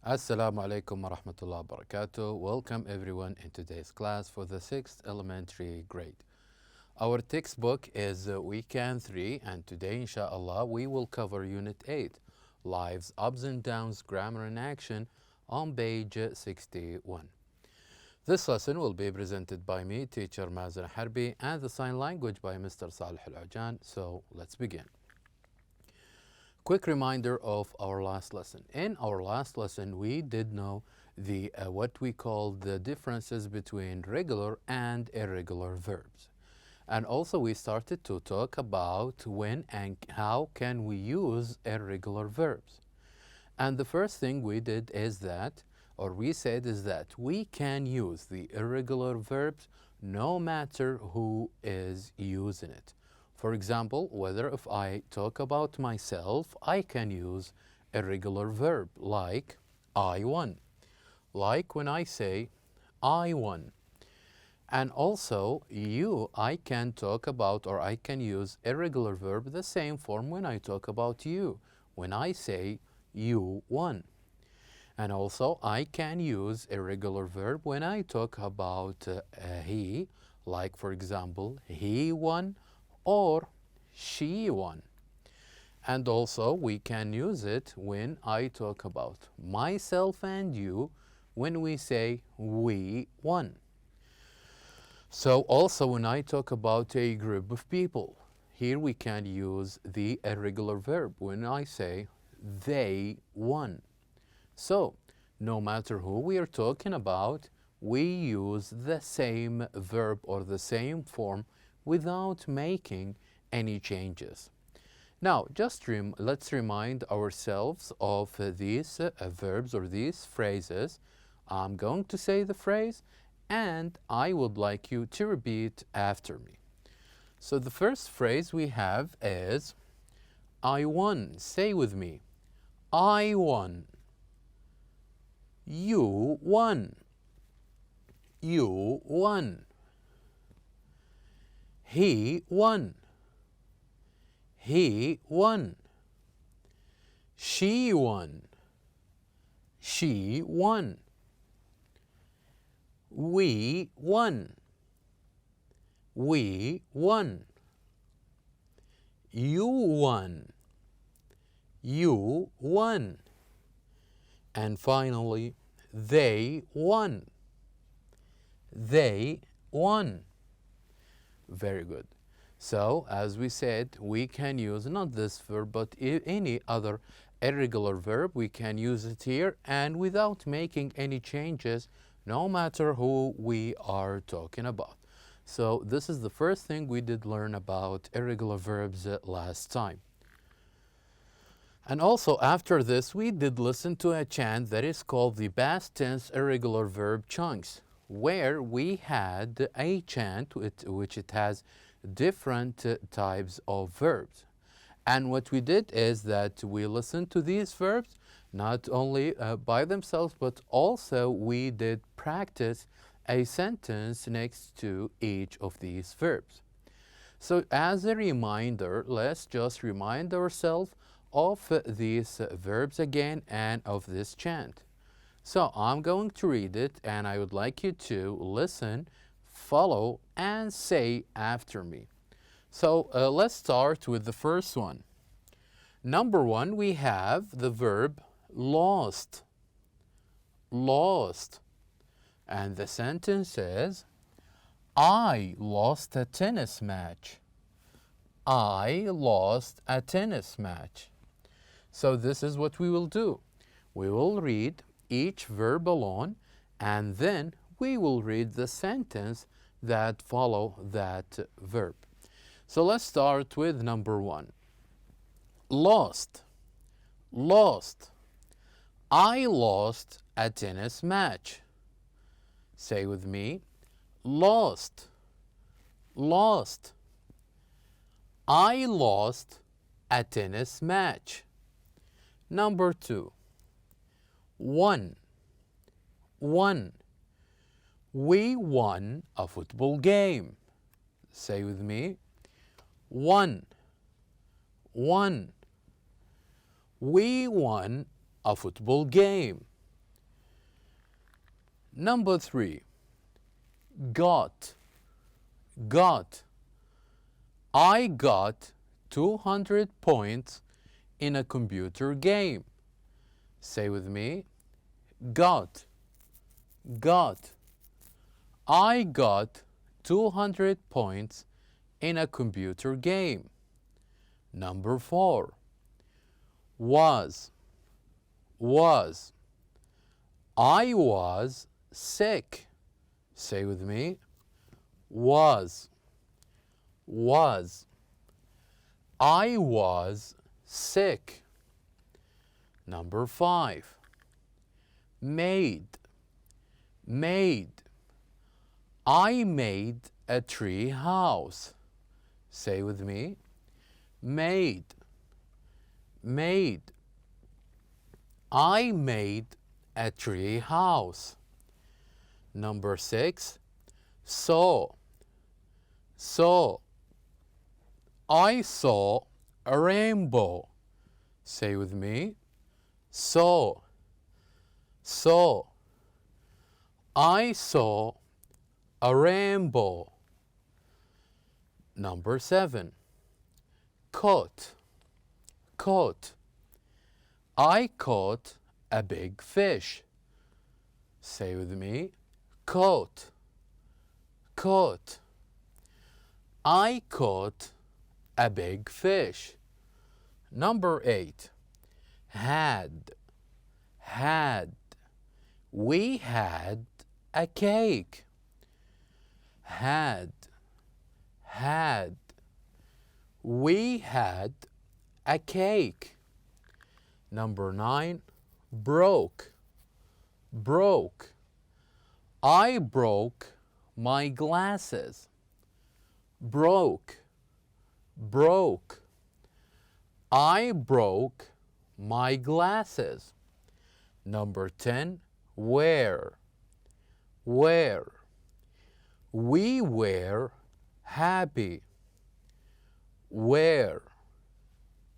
Assalamu alaikum wa rahmatullahi wa barakatuh. Welcome everyone in today's class for the 6th elementary grade. Our textbook is Weekend 3 and today inshallah we will cover Unit 8, Lives, Ups and Downs, Grammar and Action on page 61. This lesson will be presented by me, teacher Mazen Harbi, and the sign language by Mr. Salih Al-Ujan. So let's begin. Quick reminder of our last lesson. In our last lesson, we did know the what we call the differences between regular and irregular verbs. And also we started to talk about when and how can we use irregular verbs. And the first thing we did is that, or we said is that we can use the irregular verbs no matter who is using it. For example, whether if I talk about myself, I can use a regular verb like I won. Like when I say I won. And also you, I can talk about or I can use a regular verb the same form when I talk about you. When I say you won. And also I can use a regular verb when I talk about he, like for example, he won or she won. And also we can use it when I talk about myself and you when we say we won. So also when I talk about a group of people, here we can use the irregular verb when I say they won. So no matter who we are talking about, we use the same verb or the same form without making any changes. Now, let's remind ourselves of these verbs or these phrases. I'm going to say the phrase and I would like you to repeat after me. So the first phrase we have is I won. Say with me. I won. You won. You won. He won. He won. She won. She won. We won. We won. You won. You won. And finally, they won. They won. Very good. So, as we said, we can use not this verb, but any other irregular verb. We can use it here and without making any changes, no matter who we are talking about. So, this is the first thing we did learn about irregular verbs last time. And also after this, we did listen to a chant that is called the past tense irregular verb chunks, where we had a chant which it has different types of verbs. And what we did is that we listened to these verbs not only by themselves, but also we did practice a sentence next to each of these verbs. So as a reminder, let's just remind ourselves of these verbs again and of this chant. So I'm going to read it and I would like you to listen, follow, and say after me. So let's start with the first one. Number one, we have the verb lost. Lost. And the sentence is, I lost a tennis match. I lost a tennis match. So this is what we will do. We will read each verb alone and then we will read the sentence that follow that verb. So let's start with number one. Lost. Lost. I lost a tennis match. Say with me. Lost. Lost. I lost a tennis match. Number two. Won. Won. We won a football game. Say with me. Won. Won. We won a football game. Number 3, got. Got. I got 200 points in a computer game. Say with me, got. Got. I got 200 points in a computer game. Number 4, was. Was. I was sick. Say with me, was. Was. I was sick. Number 5, made. Made. I made a tree house. Say with me, made. Made. I made a tree house. Number 6, saw. Saw. I saw a rainbow. Say with me, saw. Saw. I saw a rainbow. Number 7, caught. Caught. I caught a big fish. Say with me, caught. Caught. I caught a big fish. Number 8, had. Had. We had a cake. Had. Had. We had a cake. Number 9, broke. Broke. I broke my glasses. Broke. Broke. I broke my glasses. Number 10, wear. Wear. We were happy. Where.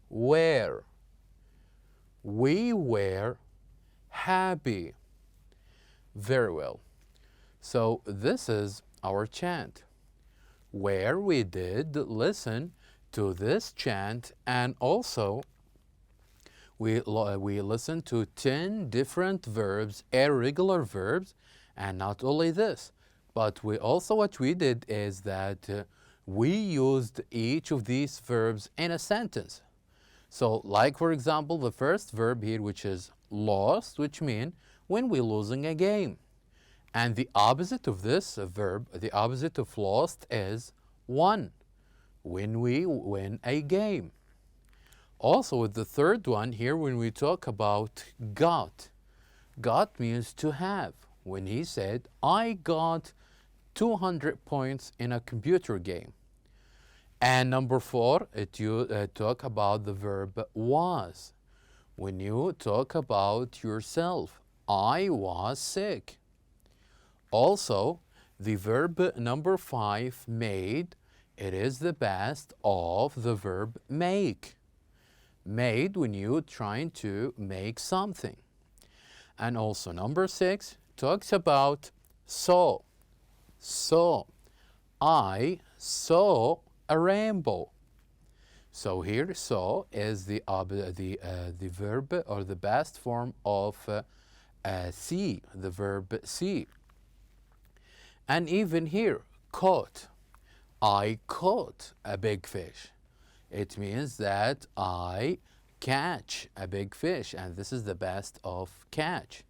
Where. We were happy. Very well. So this is our chant, where we did listen to this chant, and also we listened to 10 different verbs, irregular verbs, and not only this, but we also, what we did is that we used each of these verbs in a sentence. So like for example, the first verb here, which is lost, which means when we're losing a game. And the opposite of this verb, the opposite of lost, is won, when we win a game. Also with the third one here, when we talk about got, got means to have. When he said, I got 200 points in a computer game. And number 4, you talk about the verb was. When you talk about yourself, I was sick. Also, the verb number 5, made, it is the past of the verb make. Made when you're trying to make something. And also number 6 talks about saw. Saw. I saw a rainbow. So here saw is the verb or the past form of see, the verb see. And even here, caught. I caught a big fish. It means that I catch a big fish, and this is the past of catch.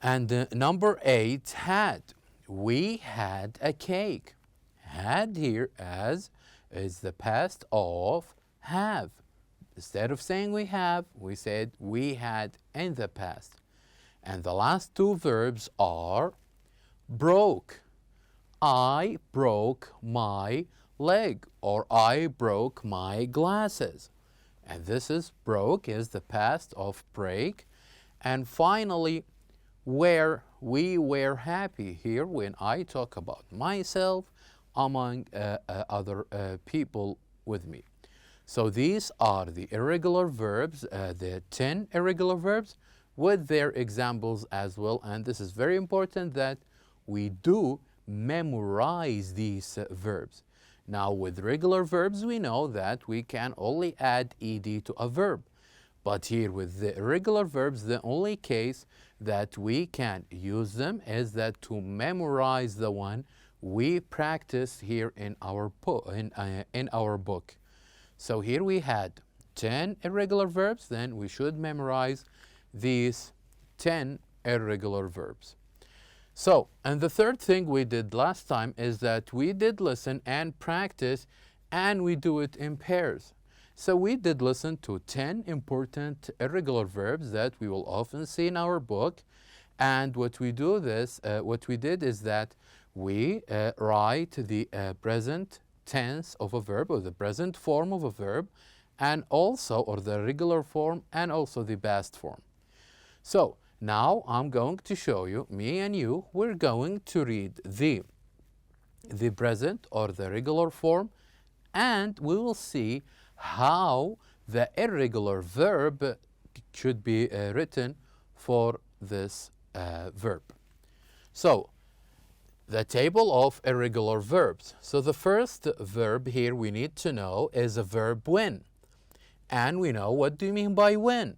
And number 8, had. We had a cake. Had here as is the past of have. Instead of saying we have, we said we had in the past. And the last 2 verbs are broke. I broke my leg, or I broke my glasses. And this is broke is the past of break. And finally, where we were happy here when I talk about myself among other people with me. So these are the irregular verbs, the 10 irregular verbs with their examples as well. And this is very important that we do memorize these verbs. Now, with regular verbs, we know that we can only add ed to a verb. But here with the irregular verbs, the only case that we can use them is that to memorize the one we practiced here in our book. So here we had 10 irregular verbs, then we should memorize these 10 irregular verbs. So, and the third thing we did last time is that we did listen and practice, and we do it in pairs. So we did listen to 10 important irregular verbs that we will often see in our book. And what we did is that we write the present tense of a verb, or the present form of a verb, and also, or the regular form, and also the past form. So now I'm going to show you, me and you, we're going to read the present or the regular form, and we will see how the irregular verb should be written for this verb. So, the table of irregular verbs. So the first verb here we need to know is a verb when. And we know what do you mean by when.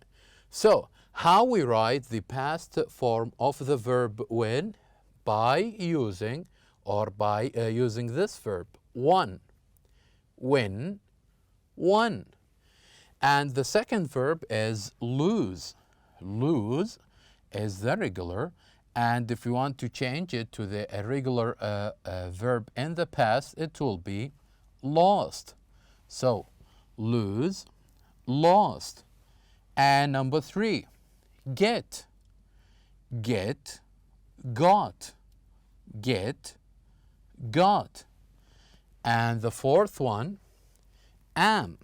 So, how we write the past form of the verb when? By using this verb, one. When, one. And the second verb is lose. Lose is the regular, and if you want to change it to the irregular verb in the past, it will be lost. So lose, lost. And number 3, get. Get, got. Get, got. And the fourth one, am.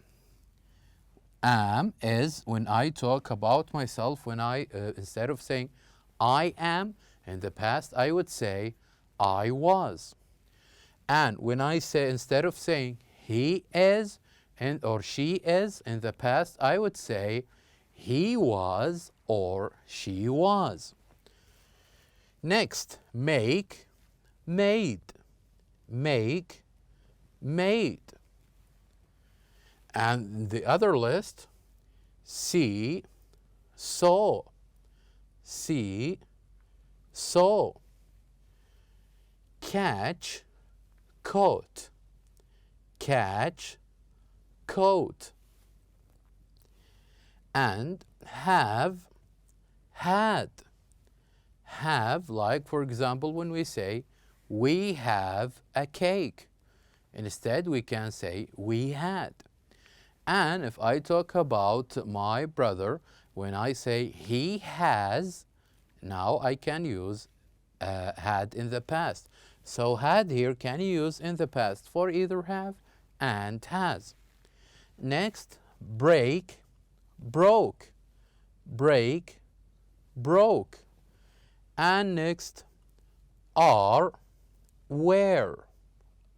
Am is when I talk about myself, when I, instead of saying I am, in the past I would say I was. And when I say, instead of saying he is or she is, in the past I would say he was or she was. Next, make, made. Make, made. And the other list, see, saw. See, saw. Catch, caught. Catch, caught. And have, had. Have, like for example when we say we have a cake. Instead we can say we had. And if I talk about my brother, when I say he has, now I can use had in the past. So had here can use in the past for either have and has. Next, break, broke. Break, broke. And next, are, where.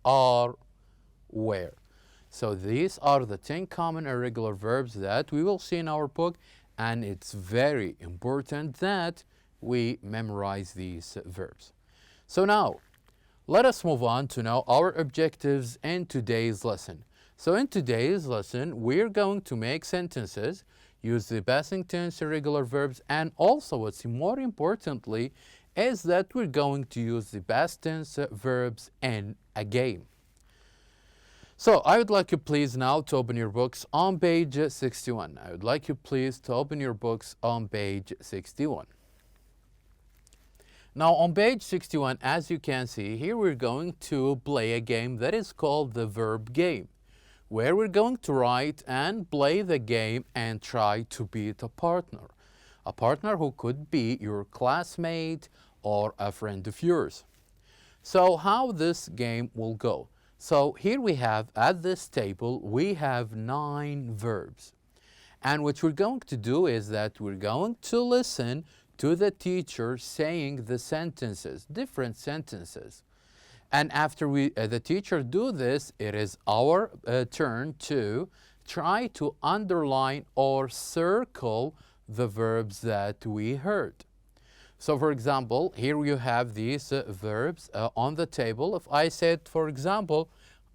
Are, where. So these are the 10 common irregular verbs that we will see in our book, and it's very important that we memorize these verbs. So now, let us move on to know our objectives in today's lesson. So in today's lesson, we're going to make sentences, use the past tense irregular verbs, and also what's more importantly is that we're going to use the past tense verbs in a game. So I would like you please now to open your books on page 61. I would like you please to open your books on page 61. Now on page 61, as you can see, here we're going to play a game that is called the verb game, where we're going to write and play the game and try to beat a partner who could be your classmate or a friend of yours. So how this game will go. So here we have, at this table, we have 9 verbs. And what we're going to do is that we're going to listen to the teacher saying the sentences, different sentences. And after the teacher do this, it is our turn to try to underline or circle the verbs that we heard. So for example, here you have these verbs on the table. If I said, for example,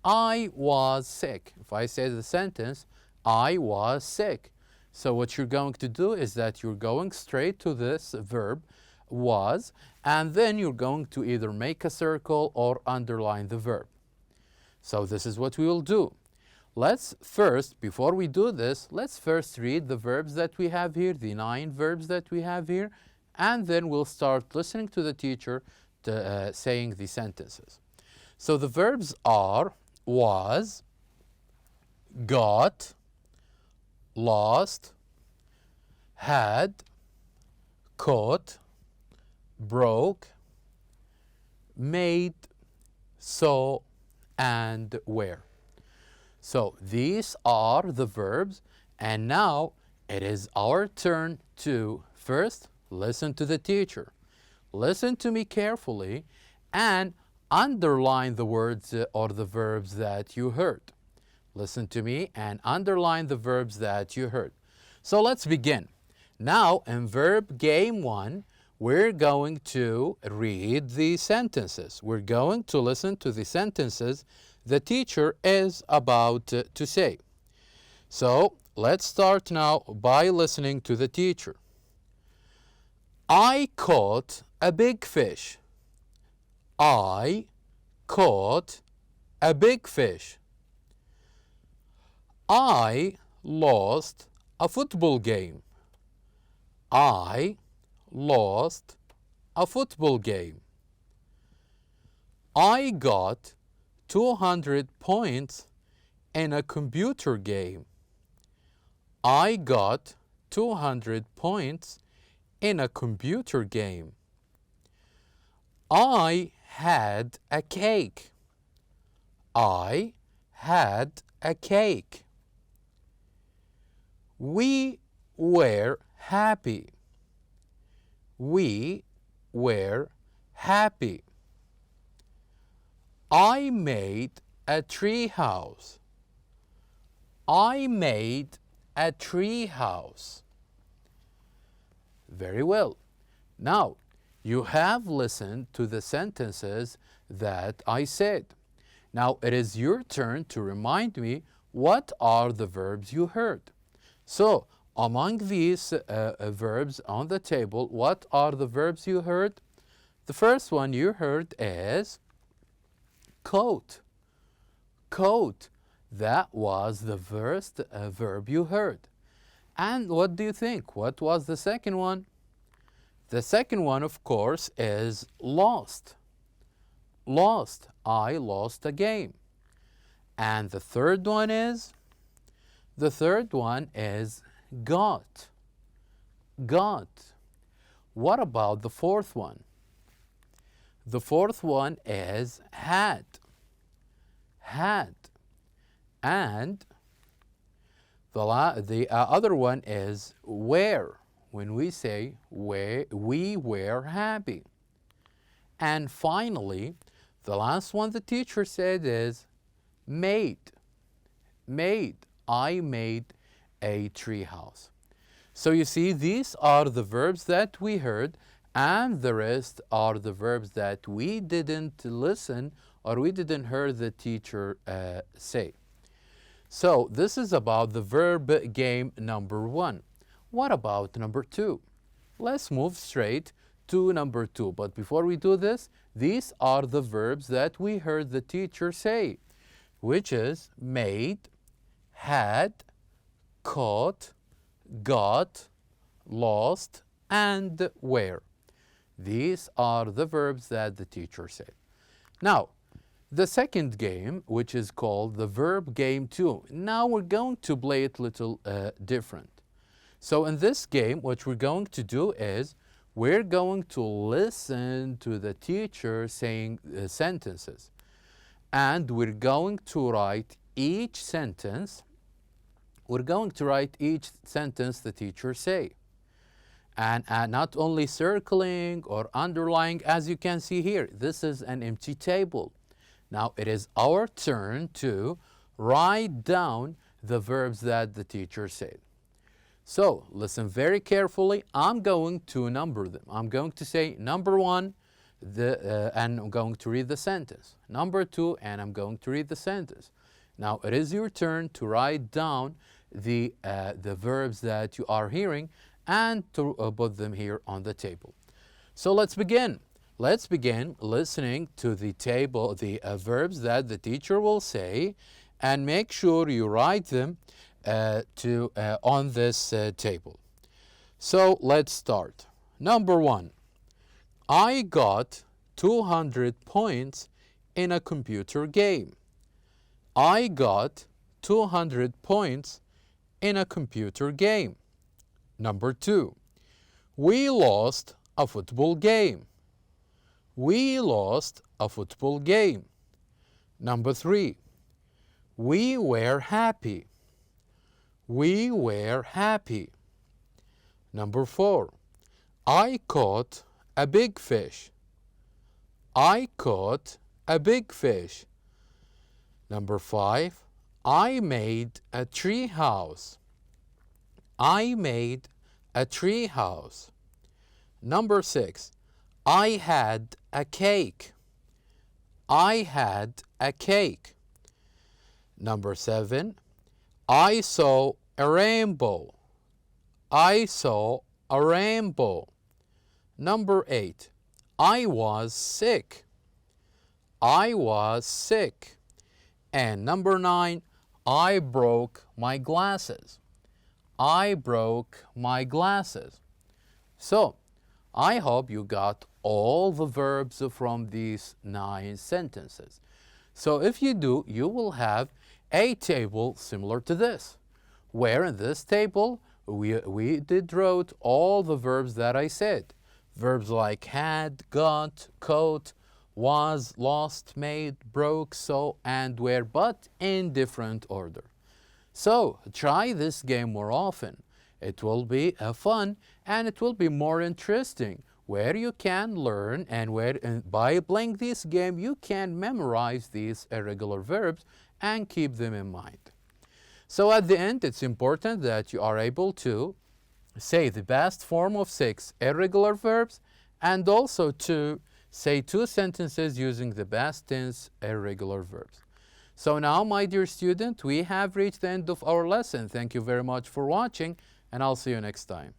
I was sick. If I say the sentence, I was sick. So what you're going to do is that you're going straight to this verb, was, and then you're going to either make a circle or underline the verb. So this is what we will do. Let's first, before we do this, let's first read the verbs that we have here, the 9 verbs that we have here, and then we'll start listening to the teacher saying the sentences. So the verbs are was, got, lost, had, caught, broke, made, saw, and were. So these are the verbs, and now it is our turn to first listen to the teacher. Listen to me carefully and underline the words or the verbs that you heard. Listen to me and underline the verbs that you heard. So let's begin. Now in verb game 1, we're going to read the sentences. We're going to listen to the sentences the teacher is about to say. So let's start now by listening to the teacher. I caught a big fish. I caught a big fish. I lost a football game. I lost a football game. I got 200 points in a computer game. I got 200 points in a computer game. I had a cake. I had a cake. We were happy. We were happy. I made a tree house. I made a tree house. Very well. Now, you have listened to the sentences that I said. Now, it is your turn to remind me what are the verbs you heard. So, among these verbs on the table, what are the verbs you heard? The first one you heard is coat. Coat. That was the first verb you heard. And what do you think? What was the second one? The second one, of course, is lost. Lost. I lost a game. And the third one is? The third one is got. Got. What about the fourth one? The fourth one is had. Had. And the other one is were, when we say we were happy. And finally, the last one the teacher said is made. Made. I made a tree house. So you see, these are the verbs that we heard, and the rest are the verbs that we didn't listen or we didn't hear the teacher say. So this is about the verb game number 1. What about number 2? Let's move straight to number 2. But before we do this, these are the verbs that we heard the teacher say, which is made, had, caught, got, lost, and were. These are the verbs that the teacher said. Now, the second game, which is called the verb game 2. Now we're going to play it a little different. So in this game, what we're going to do is we're going to listen to the teacher saying sentences. And we're going to write each sentence. We're going to write each sentence the teacher say. And not only circling or underlining, as you can see here, this is an empty table. Now it is our turn to write down the verbs that the teacher said. So listen very carefully. I'm going to number them. I'm going to say number 1, and I'm going to read the sentence. Number 2, and I'm going to read the sentence. Now it is your turn to write down the verbs that you are hearing and to put them here on the table. So let's begin. Let's begin listening to the table, the verbs that the teacher will say, and make sure you write them on this table. So let's start. Number 1, I got 200 points in a computer game. I got 200 points in a computer game. Number 2, we lost a football game. We lost a football game. Number 3, we were happy. We were happy. Number 4, I caught a big fish. I caught a big fish. Number 5, I made a tree house. I made a tree house. Number 6, I had a cake. I had a cake. Number 7, I saw a rainbow. I saw a rainbow. Number 8, I was sick. I was sick. And number 9, I broke my glasses. I broke my glasses. So, I hope you got all the verbs from these 9 sentences. So if you do, you will have a table similar to this, where in this table we did wrote all the verbs that I said. Verbs like had, got, caught, was, lost, made, broke, saw, and were, but in different order. So try this game more often. It will be fun and it will be more interesting, where you can learn and by playing this game you can memorize these irregular verbs and keep them in mind. So at the end, it's important that you are able to say the past form of 6 irregular verbs and also to say 2 sentences using the past tense irregular verbs. So now, my dear student, we have reached the end of our lesson. Thank you very much for watching, and I'll see you next time.